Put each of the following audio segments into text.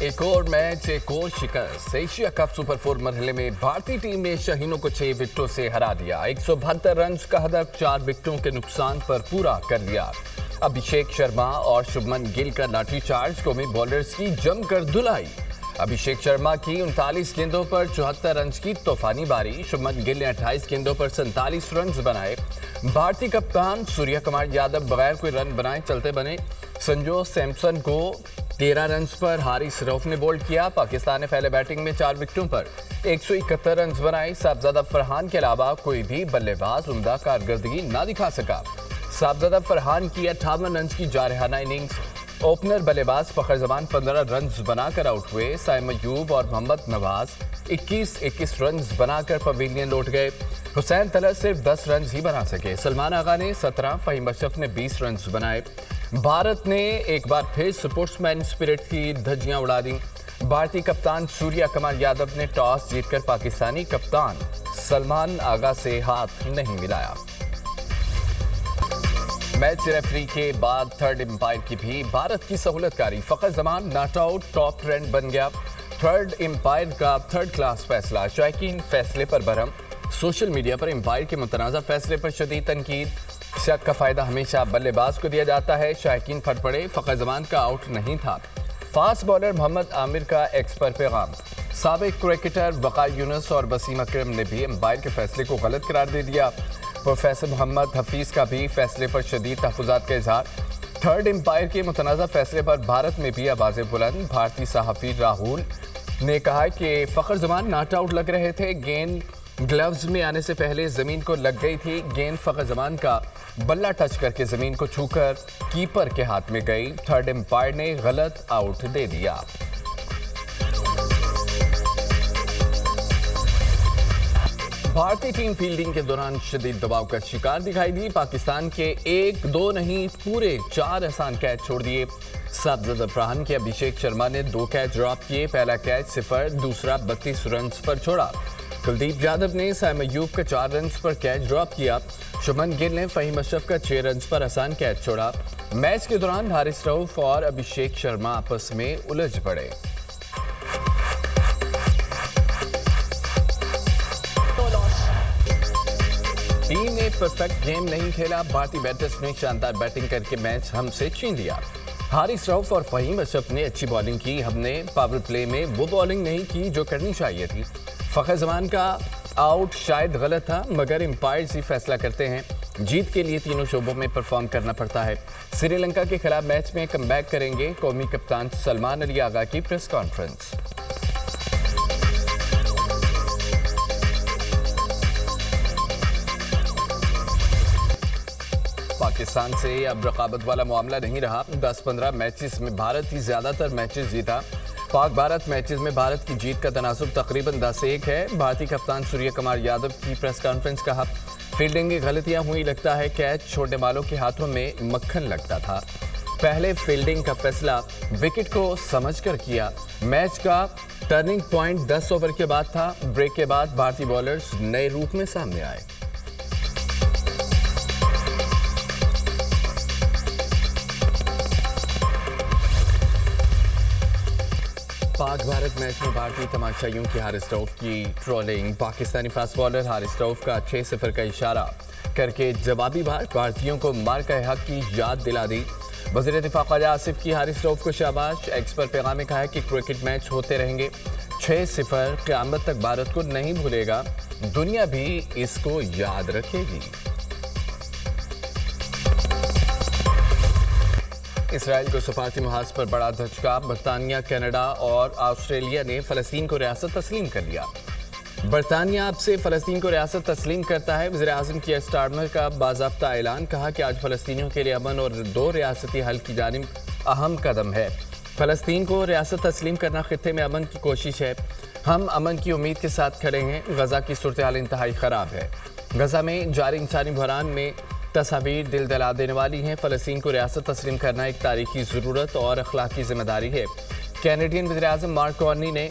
एक और मैच, एक और शिकस्त। एशिया कप सुपर 4 मरहले में भारतीय टीम ने शाहीनों को 6 विकेटों से हरा दिया। 172 रन का हदफ 4 विकेटों के नुकसान पर पूरा कर लिया। अभिषेक शर्मा और शुभमन गिल का लाठीचार्ज कौमी बॉलर्स की जमकर धुलाई। अभिषेक शर्मा की 39 गेंदों पर 74 रन की तूफानी बारी। शुभमन गिल ने 28 गेंदों पर 47 रन बनाए। भारतीय कप्तान सूर्य कुमार यादव बगैर कोई रन बनाए चलते बने। संजू सैमसन को 13 रन पर हारिस रऊफ ने बोल्ड किया। पाकिस्तान ने पहले बैटिंग में 4 विकेटों पर 171 रन बनाए। साहबजादा फरहान के अलावा कोई भी बल्लेबाज उम्दा कारकर्दगी ना दिखा सका। साहबजादा फरहान की 58 रन की जारहाना इनिंग्स। ओपनर बल्लेबाज फखर जमान 15 रन बनाकर आउट हुए। साइम अयूब और मोहम्मद नवाज 21 रन बनाकर पवेलियन लौट गए। हुसैन तलत सिर्फ 10 रन ही बना सके। सलमान आगा ने 17, फहीम अशरफ ने 20 रन बनाए। भारत ने एक बार फिर स्पोर्ट्समैन स्पिरिट की धज्जियां उड़ा दी। भारतीय कप्तान सूर्य कुमार यादव ने टॉस जीतकर पाकिस्तानी कप्तान सलमान आगा से हाथ नहीं मिलाया। मैच रेफरी के बाद थर्ड एम्पायर की भी भारत की सहूलतकारी। Fakhar Zaman not out top trend बन गया। थर्ड एम्पायर का थर्ड क्लास फैसला। शायकीन फैसले पर बरहम। सोशल मीडिया पर एम्पायर के मुतनाज़ा फैसले पर शदीद तनकीद। शक का फायदा हमेशा बल्लेबाज को दिया जाता है। शायकीन फट पड़े। फखर जमान का आउट नहीं था। फास्ट बॉलर मोहम्मद आमिर का एक्स पर पैगाम। साबिक क्रिकेटर वकार यूनुस और वसीम अकरम ने भी एम्पायर के फैसले को गलत करार दे दिया। प्रोफेसर मोहम्मद हफीज का भी फैसले पर शदीद तहफ़्फ़ुज़ात का इजहार। थर्ड एम्पायर के मुतनाज़ा फैसले पर भारत में भी आवाज़ें बुलंद। भारतीय सहाफ़ी राहुल ने कहा कि फखर जमान नॉट आउट लग रहे थे। गेंद ग्लव्स में आने से पहले जमीन को लग गई थी। गेंद फखर जमान का बल्ला टच करके जमीन को छूकर कीपर के हाथ में गई। थर्ड एम्पायर ने गलत आउट दे दिया। भारतीय टीम फील्डिंग के दौरान शदीद दबाव का शिकार दिखाई दी। पाकिस्तान के 1-2 नहीं पूरे 4 आसान कैच छोड़ दिए। साहबजादा फरहान के अभिषेक शर्मा ने 2 कैच ड्रॉप किए। पहला कैच 0, दूसरा 32 रन पर छोड़ा। कुलदीप यादव ने साइम अयूब का 4 रन पर कैच ड्रॉप किया। शुभमन गिल ने फहीम अशरफ का 6 रन पर आसान कैच छोड़ा। मैच के दौरान हारिस रऊफ और अभिषेक शर्मा आपस में उलझ पड़े। टीम ने परफेक्ट गेम नहीं खेला। भारतीय बैटर्स ने शानदार बैटिंग करके मैच हमसे छीन लिया। हारिस रऊफ और फहीम अशरफ ने अच्छी बॉलिंग की। हमने पावर प्ले में वो बॉलिंग नहीं की जो करनी चाहिए थी। फखर जमान का आउट शायद गलत था, मगर एम्पायर्स ही फैसला करते हैं। जीत के लिए तीनों शोबों में परफॉर्म करना पड़ता है। श्रीलंका के खिलाफ मैच में कमबैक करेंगे। कौमी कप्तान सलमान अली आगा की प्रेस कॉन्फ्रेंस। पाकिस्तान से अब रकाबत वाला मामला नहीं रहा। 10-15 मैचेस में भारत ही ज्यादातर मैचेस जीता। पाक भारत मैचेस में भारत की जीत का तनासुब तकरीबन 10-1 है। भारतीय कप्तान सूर्य कुमार यादव की प्रेस कॉन्फ्रेंस। कहा, फील्डिंग की गलतियां हुई। लगता है कैच छोड़ने वालों के हाथों में मक्खन लगता था। पहले फील्डिंग का फैसला विकेट को समझकर किया। मैच का टर्निंग पॉइंट 10 ओवर के बाद था। ब्रेक के बाद भारतीय बॉलर्स नए रूप में सामने आए। पाक भारत मैच में भारतीय तमाशाइयों की हारिस रऊफ की trolling. Pakistani fast bowler Haris Rauf का 6-0 का इशारा करके जवाबी बार भारतीयों को मार का हक की याद दिला दी। वज़ीर दिफा ख्वाजा आसिफ की हारिस रऊफ को शाबाश। एक्स पर पैगाम में कहा है कि क्रिकेट मैच होते रहेंगे। 6-0 क़यामत तक भारत को नहीं भूलेगा। दुनिया भी इसको याद रखेगी। इसराइल को सफारती मुहाज पर बड़ा धचका। बरतानिया, कनाडा और ऑस्ट्रेलिया ने फ़लस्तीन को रियासत तस्लीम कर लिया। बरतानिया अब से फ़लस्तीन को रियासत तस्लीम करता है। वज़ीर आज़म कीयर स्टारमर का बाज़ाब्ता ऐलान। कहा कि आज फ़लस्तीनियों के लिए अमन और 2 रियासती हल की जानिब अहम कदम है। फ़लस्तीन को रियासत तस्लीम करना खित्ते में अमन की कोशिश है। हम अमन की उम्मीद के साथ खड़े हैं। गज़ा की सूरत हाल इंतहाई ख़राब है। गज़ा में जारी इंसानी बहरान में तस्वीर दिल दहला देने वाली हैं। फ़लस्तीन को रियासत तस्लीम करना एक तारीखी ज़रूरत और अखलाकी जिम्मेदारी है। कैनेडियन वज़ीर आज़म मार्क कार्नी ने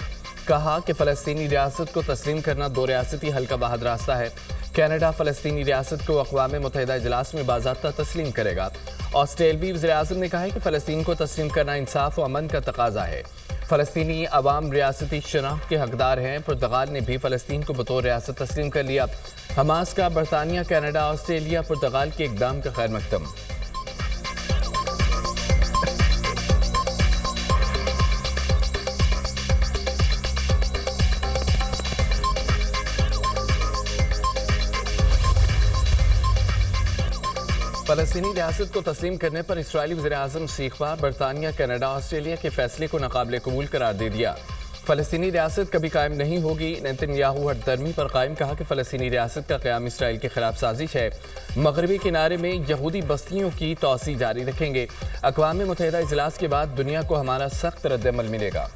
कहा कि फ़लस्तीनी रियासत को तस्लीम करना 2 रियासती हल का वाहिद रास्ता है। कनाडा फ़लस्तीनी रियासत को अक़वाम मुत्तहिदा इजलास में बाज़ाब्ता तस्लीम करेगा। ऑस्ट्रेलियाई वज़ीर आज़म ने कहा है कि फ़लस्तीन को तस्लीम करना इंसाफ और अमन का तकाजा है। फ़लस्तीनी अवाम रियासती शनाख्त के हकदार हैं। पुर्तगाल ने भी फ़लस्तीन को बतौर रियासत तस्लीम कर लिया। हमास का बरतानिया, कनाडा, ऑस्ट्रेलिया, पुर्तगाल के इक़दाम का खैर मकदम। फ़लस्तीनी रियासत को तस्लीम करने पर इसराइली वज़ीर-ए-आज़म सीखवा बरतानिया, कनाडा, ऑस्ट्रेलिया के फैसले को नाकाबिले कबूल करार दे दिया। फ़लस्तीनी रियासत कभी कायम नहीं होगी। नेतन्याहू हठधर्मी पर कायम कहा कि फ़लस्तीनी रियासत का क़याम इसराइल के खिलाफ साजिश है। मगरबी किनारे में यहूदी बस्तियों की तोसी जारी रखेंगे। अक़वाम मुत्तहिदा इजलास के बाद दुनिया को हमारा सख्त रद्द-ए-अमल मिलेगा।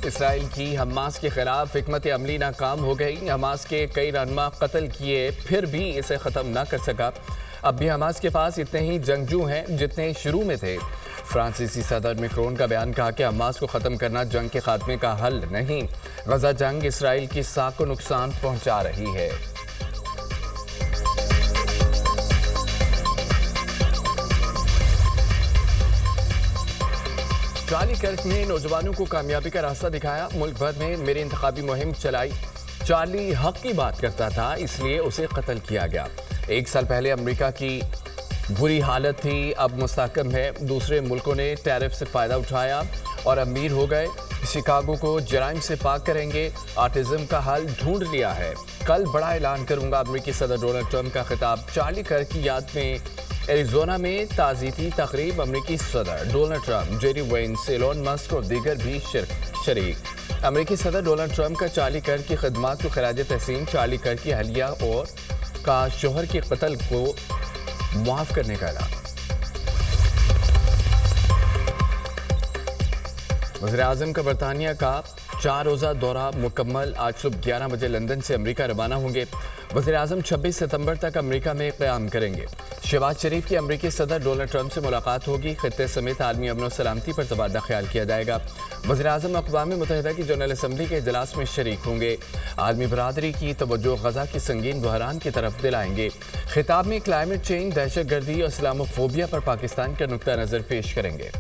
इसराइल की हमास के खिलाफ हिकमत अमली नाकाम हो गई। हमास के कई रहनुमा कत्ल किए फिर भी इसे ख़त्म न कर सका। अब भी हमास के पास इतने ही जंगजू हैं जितने शुरू में थे। फ्रांसीसी सदर मैक्रोन का बयान कहा कि हमास को ख़त्म करना जंग के खात्मे का हल नहीं। गजा जंग इसराइल की साख को नुकसान पहुंचा रही है। चार्ली कर्क ने नौजवानों को कामयाबी का रास्ता दिखाया। मुल्क भर में मेरी इंतखाबी मुहिम चलाई। चार्ली हक की बात करता था, इसलिए उसे कत्ल किया गया। 1 साल पहले अमेरिका की बुरी हालत थी, अब मुस्तहकम है। दूसरे मुल्कों ने टैरिफ से फ़ायदा उठाया और अमीर हो गए। शिकागो को जराइम से पाक करेंगे। ऑटिज्म का हल ढूंढ लिया है। कल बड़ा ऐलान करूंगा, अमेरिकी सदर डोनाल्ड ट्रंप का खिताब। चार्ली कर्क की याद में एरिजोना में ताज़ीती तकरीब। अमेरिकी सदर Donald Trump, Jerry Vance, Elon Musk और दीगर भी शरीक। अमेरिकी सदर डोनाल्ड ट्रंप का चार्ली कर्क की खिदमात को खराज तहसीन। चार्ली कर्क की अहलिया और का शोहर के कत्ल को मुआफ करने का ऐलान। वज़ीर-ए-आज़म का बरतानिया का 4 रोज़ा दौरा मुकम्मल। आज सुबह 11 बजे लंदन से अमेरिका रवाना होंगे। वज़ीर-ए-आज़म 26 सितंबर तक अमेरिका में क़याम करेंगे। शहबाज शरीफ की अमेरिकी सदर डोनाल्ड ट्रंप से मुलाकात होगी। खित्ते समेत आलमी अमन और सलामती पर तबादला ख्याल किया जाएगा। वज़ीर-ए-आज़म अक़वाम मुत्तहिदा की जनरल असम्बली के इजलास में शरीक होंगे। आलमी बरादरी की तवज्जो गजा की संगीन बहरान की तरफ दिलाएंगे। खिताब में क्लाइमेट चेंज, दहशतगर्दी और इस्लामोफोबिया पर पाकिस्तान का नुक्ता नज़र पेश करेंगे।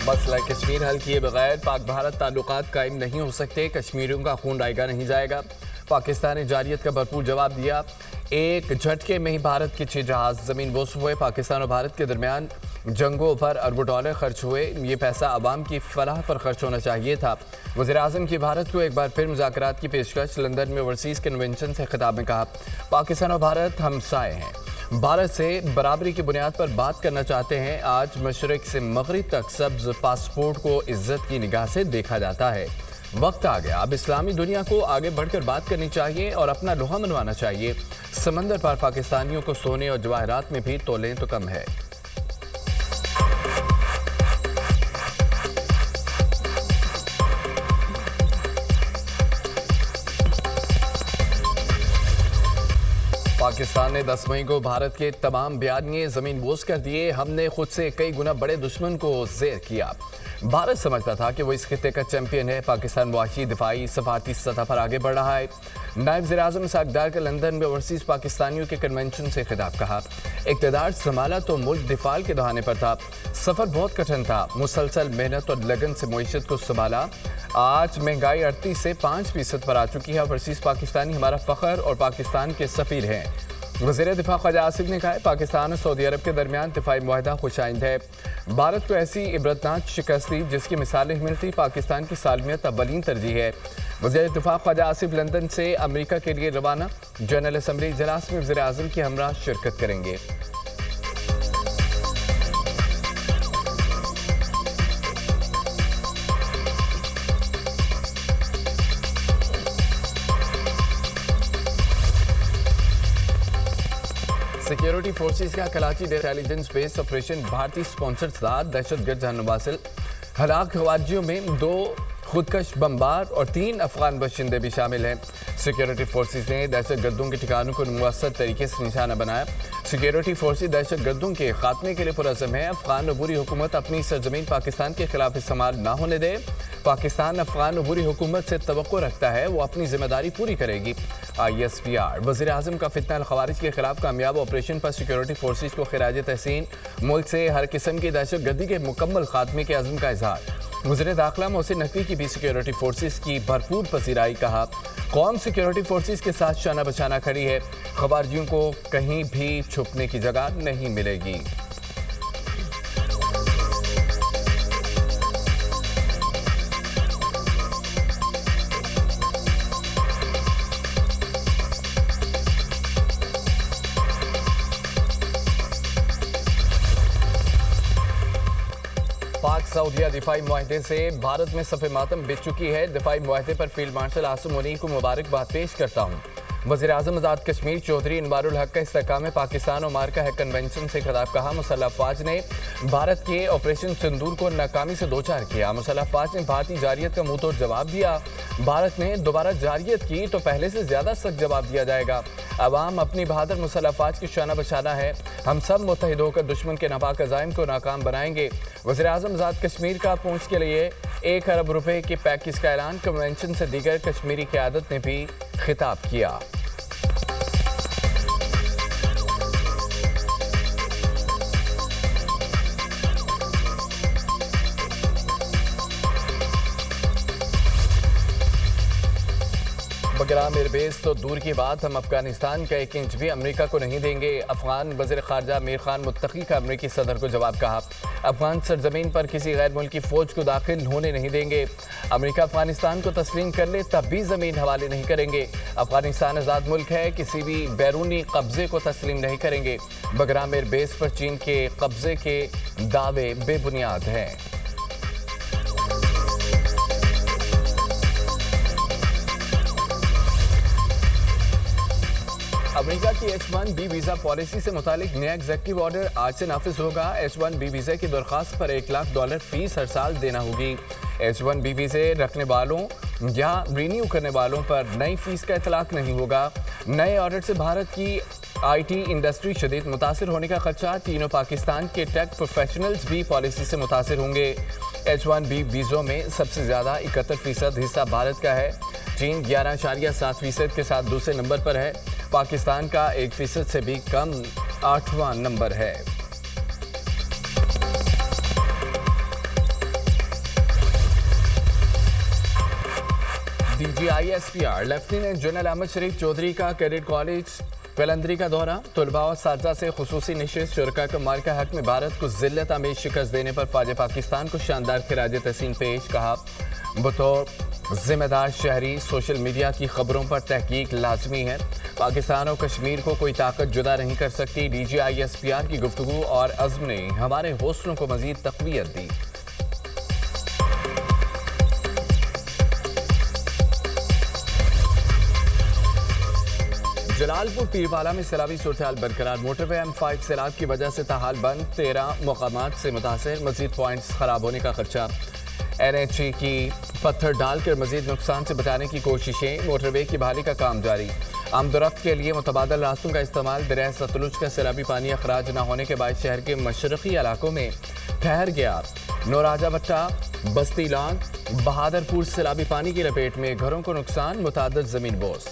मसला कश्मीर हल किए बगैर पाक भारत ताल्लुकात कायम नहीं हो सकते। कश्मीरियों का खून रायगा नहीं जाएगा। पाकिस्तान ने जारियत का भरपूर जवाब दिया। एक झटके में ही भारत के 6 जहाज ज़मीन बोस हुए। पाकिस्तान और भारत के दरमियान जंगों पर अरबों डॉलर खर्च हुए। ये पैसा अवाम की फलाह पर खर्च होना चाहिए था। वज़ीर-ए-आज़म की भारत को एक बार फिर मुज़ाकरात की पेशकश। लंदन में ओवरसीज़ कन्वेंशन से खिताब में कहा, पाकिस्तान और भारत हमसाए हैं। भारत से बराबरी की बुनियाद पर बात करना चाहते हैं। आज मशरिक से मगरिब तक सब्ज़ पासपोर्ट को इज्जत की निगाह से देखा जाता है। वक्त आ गया, अब इस्लामी दुनिया को आगे बढ़कर बात करनी चाहिए और अपना लोहा मनवाना चाहिए। समंदर पार पाकिस्तानियों को सोने और जवाहरात में भी तोलें तो कम है। पाकिस्तान ने 10 मई को भारत के तमाम बयानिए ज़मीन बोस कर दिए। हमने खुद से कई गुना बड़े दुश्मन को ज़ेर किया। भारत समझता था कि वो इस खित्ते का चैंपियन है। पाकिस्तान मुआशी, दिफाई, सफारती सतह पर आगे बढ़ रहा है। नायब वज़ीर-ए-आज़म साकदार का लंदन में ओवरसीज़ पाकिस्तानियों के कन्वेंशन से खिताब। कहा, इक़्तिदार संभाला तो मुल्क दिफाल के दहाने पर था। सफ़र बहुत कठिन था। मुसलसल मेहनत और लगन से मईशत को संभाला। आज महंगाई 38 से 5% पर आ चुकी है। ओवरसीज़ पाकिस्तानी हमारा फ़ख्र और पाकिस्तान के सफ़ीर हैं। वज़ीर दिफा ख्वाजा आसिफ ने कहा है, पाकिस्तान और सऊदी अरब के दरमियान दिफाई मुआहदा खुशाइंद है। भारत को ऐसी इबरतनाक शिकस्त दी जिसकी मिसालें मिलती। पाकिस्तान की सालमियत अव्वलीन तरजीह है। वज़ीर दिफा ख्वाजा आसिफ लंदन से अमेरिका के लिए रवाना। जनरल असम्बली इजलास में वज़ीर-ए-आज़म की हमरा शिरकत करेंगे। सिक्योरिटी फोर्सेस का कराची इंटेलिजेंस बेस्ड ऑपरेशन भारतीय स्पॉन्सर्ड था। दहशतगर्द जानवासिल हलाक खवारियों में 2 खुदकश बमबार और 3 अफगान बाशिंदे भी शामिल हैं। सिक्योरिटी फोर्सेज ने दहशतगर्दों के ठिकानों को मुअस्सर तरीके से निशाना बनाया। सिक्योरिटी फोर्सेज दहशतगर्दों के खात्मे के लिए पुरअज़्म है। अफगान अबूरी हुकूमत अपनी सरजमीन पाकिस्तान के खिलाफ इस्तेमाल ना होने दे। पाकिस्तान अफगान अबूरी हुकूमत से तवक्को रखता है वो अपनी जिम्मेदारी पूरी करेगी। ISPR वज़ीर आज़म का फितना खवारिज के खिलाफ कामयाब ऑपरेशन पर सिक्योरिटी फोर्सेज को खिराज तहसीन। मुल्क से हर किस्म की दहशतगर्दी के मुकम्मल खात्मे के अज़्म का इजहार। वज़ीर दाखिला मोहसिन नकवी की भी सिक्योरिटी फोर्सेज की भरपूर पसीराई। कहा कौम सिक्योरिटी फोर्सेज के साथ शाना बशाना खड़ी है। खवारिजियों को कहीं भी छुपने की जगह नहीं मिलेगी। पाक सऊदिया दिफाई मुआहदे से भारत में सफ़े मातम बिछ चुकी है। दिफाई मुआहदे पर फील्ड मार्शल आसिम मुनीर को मुबारकबाद पेश करता हूँ। वज़ीर आज़म आज़ाद कश्मीर चौधरी इनवारुल हक का इस्तेहकाम पाकिस्तान और मार्का है कन्वेंशन से खिताब। कहा मुसल्लह अफवाज ने भारत के ऑपरेशन सिंदूर को नाकामी से दो चार किया। मुसल्लह अफवाज ने भारतीय जारियत का मुंह तोड़ जवाब दिया। भारत ने दोबारा जारियत की तो पहले से ज़्यादा सख्त जवाब दिया जाएगा। अवाम अपनी बहादुर मुसल्लह अफवाज की शाना बशाना है। हम सब मुत्तहिद होकर दुश्मन के नापाक अज़ाइम को नाकाम बनाएंगे। वज़ीर आज़म आज़ाद कश्मीर का पहुँच के लिए 1 अरब रुपए के पैकेज का ऐलान। कन्वेंशन से दीगर कश्मीरी क़यादत ने भी खिताब किया। बगराम एयरबेस तो दूर की बात, हम अफगानिस्तान का 1 इंच भी अमेरिका को नहीं देंगे। अफगान वज़ीर ख़ारजा मीर खान मुत्तकी का अमेरिकी सदर को जवाब। कहा अफगान सरजमीन पर किसी गैर मुल्की फ़ौज को दाखिल होने नहीं देंगे। अमेरिका अफगानिस्तान को तस्लीम कर ले तब भी ज़मीन हवाले नहीं करेंगे। अफगानिस्तान आज़ाद मुल्क है, किसी भी बैरूनी कब्ज़े को तस्लीम नहीं करेंगे। बगराम एयरबेस पर चीन के कब्ज़े के दावे बेबुनियाद हैं। अमेरिका की H-1B वीज़ा पॉलिसी से मुतालिक नया एग्जेक्टिव ऑर्डर आज से नाफिज होगा। H-1B वीज़ा की दरख्वास्त पर $1 लाख फीस हर साल देना होगी। H-1B वीज़े रखने वालों या रिन्यू करने वालों पर नई फीस का इतलाक नहीं होगा। नए ऑर्डर से भारत की IT इंडस्ट्री शदीद मुतासिर होने का खदशा। चीन और पाकिस्तान के टेक प्रोफेशनल्स भी पॉलिसी से मुतासिर होंगे। H-1B वीज़ों में सबसे ज़्यादा 71% हिस्सा भारत का है। चीन 11.7% के साथ दूसरे नंबर पर है। पाकिस्तान का 1% से भी कम 8वां नंबर है। DGISPR लेफ्टिनेंट जनरल अहमद शरीफ चौधरी का कैडेट कॉलेज कलंदरी का दौरा। तलबा और साथी से खुसूसी नशिस्त। शुरका का मार्का हक में भारत को जिल्लत आमेज शिकस्त देने पर फ़ौज पाकिस्तान को शानदार खिराज तहसीन पेश। कहा बतौर जिम्मेदार शहरी सोशल मीडिया की खबरों पर तहकीक लाजमी है। पाकिस्तान और कश्मीर को कोई ताकत जुदा नहीं कर सकती। DGISPR की गुफ्तगू और अज़्म ने हमारे हौसलों को मज़ीद तक़वियत दी। जलालपुर पीरवाला में सैलाबी सूरत-ए-हाल बरकरार। मोटरवे M5 सैलाब की वजह से ताहाल बंद। 13 मकामात से मुतासिर। मजीद पॉइंट्स खराब होने का खदशा। NHA की पत्थर डालकर मजीद नुकसान से बचाने की कोशिशें। मोटरवे की बहाली का काम जारी। आमदोरफ्त के लिए मुतबादल रास्तों का इस्तेमाल। दरिया सतलुज का सैलाबी पानी अखराज न होने के बाद शहर के मशरकी इलाकों में ठहर गया। नौराजा भट्टा, बस्ती लॉन, बहादुरपुर सैलाबी पानी की लपेट में। घरों को नुकसान, मुताद्दिद जमीन बोस।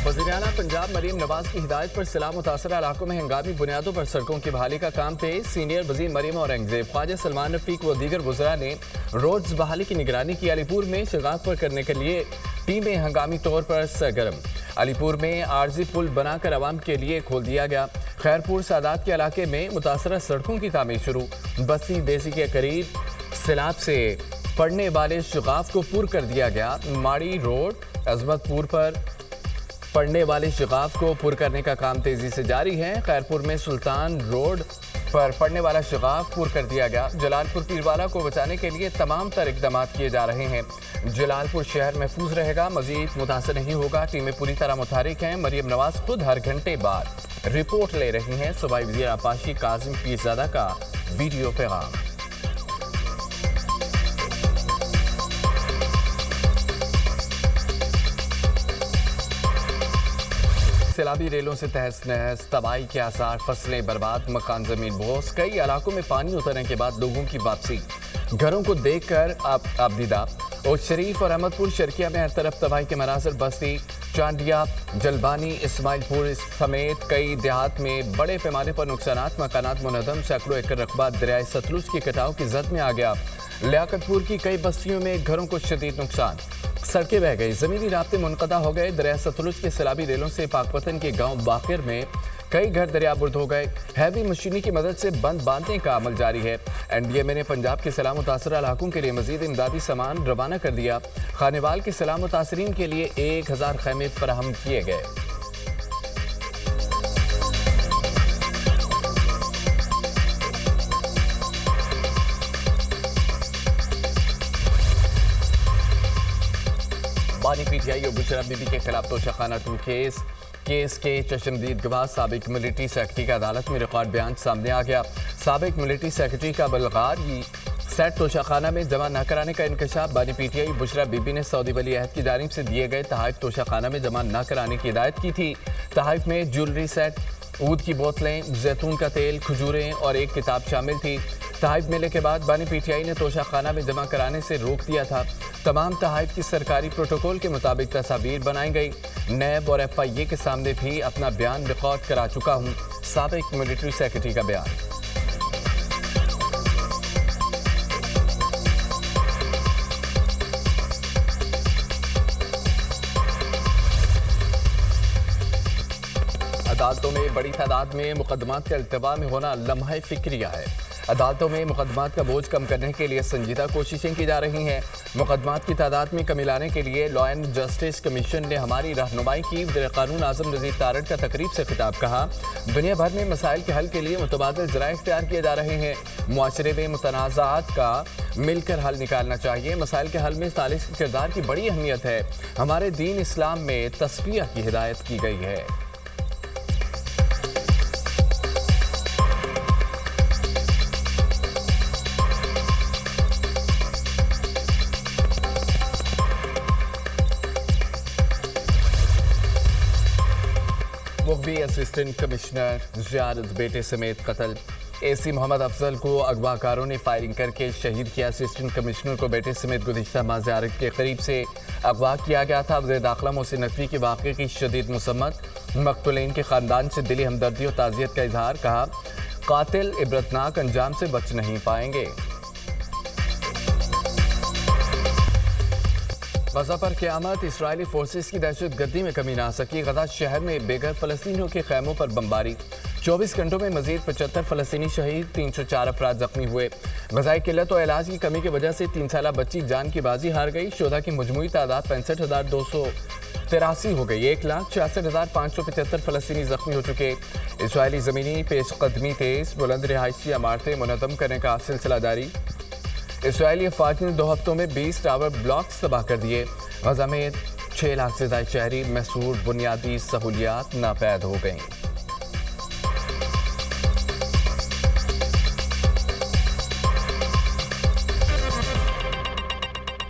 वज़ीर-ए-आला पंजाब मरीम नवाज की हिदायत पर सैलाब मुतासरा इलाकों में हंगामी बुनियादों पर सड़कों की बहाली का काम तेज। सीनियर वज़ीर मरीम औरंगजेब, ख्वाजा सलमान रफीक व दीगर वज़रा ने रोड्स बहाली की निगरानी की। अलीपुर में शगाफ पर करने के लिए टीमें हंगामी तौर पर सरगर्म। अलीपुर में आर्जी पुल बनाकर आवाम के लिए खोल दिया गया। खैरपुर सादात के इलाके में मुतासरा सड़कों की तामीर शुरू। बस्ती देसी के करीब सैलाब से पड़ने वाले शगाफ को पुर कर दिया गया। माड़ी रोड अजमतपुर पर पड़ने वाले शिगाफ को पुर करने का काम तेजी से जारी है। खैरपुर में सुल्तान रोड पर पड़ने वाला शिगाफ कर दिया गया। जलालपुर पीरवाला को बचाने के लिए तमाम तर इकदाम किए जा रहे हैं। जलालपुर शहर महफूज रहेगा, मजीद मुतासर नहीं होगा। टीमें पूरी तरह मुतहरिक हैं। मरियम नवाज खुद हर घंटे बाद रिपोर्ट ले रही हैं। सूबाई वज़ीर आपाशी काजिम पीरज़ादा का वीडियो पैगाम। सैलाबी रेलों से तहस नहस, तबाही के आसार, फसलें बर्बाद, मकान जमीन बोस। कई इलाकों में पानी उतरने के बाद लोगों की वापसी। घरों को देखकर आबदीदा और शरीफ और अहमदपुर शर्किया में हर तरफ तबाही के मनाजर। बस्ती, चांडिया, जलबानी, इस्माइलपुर समेत कई देहात में बड़े पैमाने पर नुकसानात। मकानात मुनहदम, सैकड़ों एकड़ रकबा दरियाए सतलुज के कटाव की जद में आ गया। लियाकतपुर की कई बस्तियों में घरों को शदीद नुकसान, सड़कें बह गई, जमीनी रास्ते मुनक़ता हो गए। दरिया सतलुज के सैलाबी रेलों से पाकपतन के गांव बाकिर में कई घर दरियाबुर्द हो गए। हैवी मशीनी की मदद से बंद बांधने का अमल जारी है। NDMA ने पंजाब के सैलाब मुतासर इलाकों के लिए मजीद इमदादी सामान रवाना कर दिया। खानेवाल के सैलाब मुतासरीन के लिए 1000 खैमे फराहम किए गए। बानी PTI और बुशरा बीबी के खिलाफ तोशाखाना 2 केस के चश्मदीद गवाह साबिक मिलिट्री सेक्रेटरी का अदालत में रिकॉर्ड बयान सामने आ गया। साबिक मिलिट्री सेक्रेटरी का बलगारी सेट तोशाखाना में जमा न कराने का इंकशाफ। बानी PTI बुशरा बीबी ने सऊदी वली अहद की जानिब से दिए गए तहाइफ तोशाखाना में जमा न कराने की हिदायत की थी। तहाइफ में ज्वेलरी सेट, ऊद की बोतलें, जैतून का तेल, खजूरें और एक किताब शामिल थी। तहाइफ मिलने के बाद बानी PTI ने तोशाखाना में जमा कराने से रोक दिया था। तमाम तहाइफ की सरकारी प्रोटोकॉल के मुताबिक तस्वीर बनाई गई। नैब और FIA के सामने भी अपना बयान रिकॉर्ड करा चुका हूँ। साबिक मिलिट्री सेक्रेटरी का बयान। अदालतों में बड़ी तादाद में मुकदमात का इल्तवा में होना लम्हा फिक्रिया है। अदालतों में मुकदमात का बोझ कम करने के लिए संजीदा कोशिशें की जा रही हैं। मुकदमात की तादाद में कमी लाने के लिए लॉ एंड जस्टिस कमीशन ने हमारी रहनुमाई की। वज़ीर क़ानून आज़म नज़ीर तारड़ का तकरीब से खिताब। कहा, दुनिया भर में मसाइल के हल के लिए मुतबादिल ज़राए इख्तियार किए जा रहे हैं। मुआशरे में मुतनाज़ात का मिलकर हल निकालना चाहिए। मसाइल के हल में सालिस के किरदार की बड़ी अहमियत है। हमारे दीन इस्लाम में तस्बिया की हिदायत की गई है। मुखबी असिस्टेंट कमिश्नर ज़ियारत बेटे समेत कत्ल। AC मोहम्मद अफजल को अगवाकारों ने फायरिंग करके शहीद किया। असिस्टेंट कमिश्नर को बेटे समेत गुज़िश्ता माह ज़ियारत के करीब से अगवा किया गया था। वज़ीर दाखिला मोहसिन नकवी के वाक़े की शदीद मुसम्मत। मक़तूलीन के ख़ानदान से दिली हमदर्दी और ताज़ियत का इजहार। कहा, कातिल इबरतनाक अंजाम से बच नहीं पाएंगे। गज़ा पर क़यामत, इस्राएली फोर्सेस की दहशत गर्दी में कमी ना आ सकी। गज़ा शहर में बेघर फ़लस्तीनियों के खैमों पर बमबारी। 24 घंटों में मजीद 75 फ़लस्तीनी शहीद, 304 अफराद जख्मी हुए। ग़ज़ाई किल्लत और इलाज की कमी की वजह से 3 साला बच्ची जान की बाजी हार गई। शोधा की मजमूई तादाद 65,283 हो गई। 1,66,575 फ़लस्तीनी जख्मी हो चुके। इसराइली ज़मीनी पेशकदमी तेज़, बुलंद रिहायशी इमारतें मुनज़्ज़म करने का सिलसिला जारी। इसराइली अफवाज ने 2 हफ्तों में 20 टावर ब्लॉक्स तबाह कर दिए। गज़ा में 6 लाख से ज़ायद शहरी महसूर बुनियादी सहूलियात नापैद हो गईं।